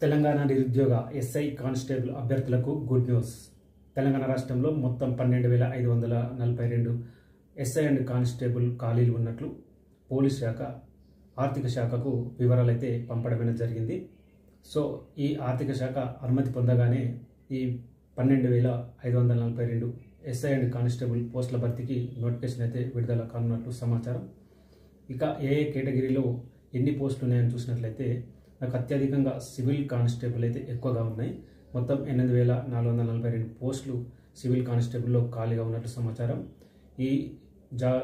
తెలంగాణ నిరుద్యోగ SI constable అభ్యర్థులకు good news. Telangana రాష్ట్రంలో మొత్తం 12,542 ఎస్ఐ అండ్ కానిస్టేబుల్ ఖాళీలు ఉన్నట్లు పోలీస్ శాఖ ఆర్థిక శాఖకు వివరాలు అయితే పంపడం జరిగింది. సో ఈ ఆర్థిక శాఖ అనుమతి పొందగానే ఈ 12,542 ఎస్ఐ అండ్ కానిస్టేబుల్ పోస్టుల భర్తీకి నోటిఫికేషన్ అయితే విడుదల కానున్నట్లు సమాచారం. ఇక ఏ కేటగిరీలో ఎన్ని పోస్టులు ఉన్నాయని చూసినట్లయితే నాకు అత్యధికంగా సివిల్ కానిస్టేబుల్ అయితే ఎక్కువగా ఉన్నాయి. మొత్తం 8,442 పోస్టులు సివిల్ కానిస్టేబుల్లో ఖాళీగా ఉన్నట్లు సమాచారం. ఈ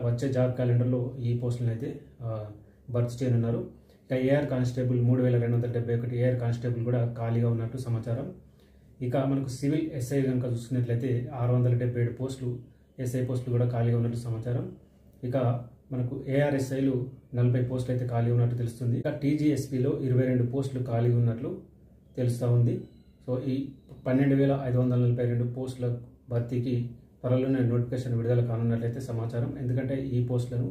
వచ్చే జాబ్ క్యాలెండర్లో ఈ పోస్టులను అయితే భర్తీ చేయనున్నారు. ఇక ఏఆర్ కానిస్టేబుల్ 3,271 ఏఆర్ కానిస్టేబుల్ కూడా ఖాళీగా ఉన్నట్టు సమాచారం. ఇక మనకు సివిల్ ఎస్ఐ కనుక చూసుకున్నట్లయితే 677 పోస్టులు ఎస్ఐ పోస్టులు కూడా ఖాళీగా ఉన్నట్టు సమాచారం. ఇక మనకు ఏఆర్ఎస్ఐలు 40 పోస్టులు అయితే ఖాళీ ఉన్నట్టు తెలుస్తుంది. ఇక టీజీఎస్పీలో 22 పోస్టులు ఖాళీ ఉన్నట్లు తెలుస్తూ ఉంది. సో ఈ 12,542 పోస్టుల భర్తీకి త్వరలోనే నోటిఫికేషన్ విడుదల కానున్నట్లయితే సమాచారం. ఎందుకంటే ఈ పోస్టులను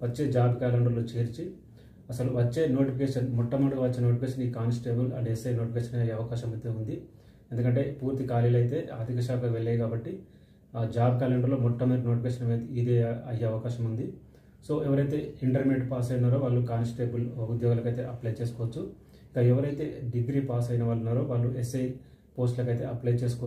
వచ్చే జాబ్ క్యాలెండర్లో చేర్చి అసలు వచ్చే నోటిఫికేషన్ మొట్టమొదటిగా వచ్చే నోటిఫికేషన్ ఈ కానిస్టేబుల్ అండ్ ఎస్ఐ నోటిఫికేషన్ అయ్యే అవకాశం అయితే ఉంది. ఎందుకంటే పూర్తి ఖాళీలు అయితే ఆర్థిక శాఖకు వెళ్ళాయి కాబట్టి జాబ్ క్యాలెండర్లో మొట్టమొదటి నోటిఫికేషన్ అయితే ఇదే అయ్యే అవకాశం ఉంది. సో ఎవరైతే ఇంటర్మీడియట్ పాస్ అయినారో వాళ్ళు కానిస్టేబుల్ ఉద్యోగాలకు అయితే అప్లై చేసుకోవచ్చు. ఇక ఎవరైతే డిగ్రీ పాస్ అయిన వాళ్ళు ఉన్నారో వాళ్ళు ఎస్ఐ పోస్టులకు అయితే అప్లై చేసుకోవచ్చు.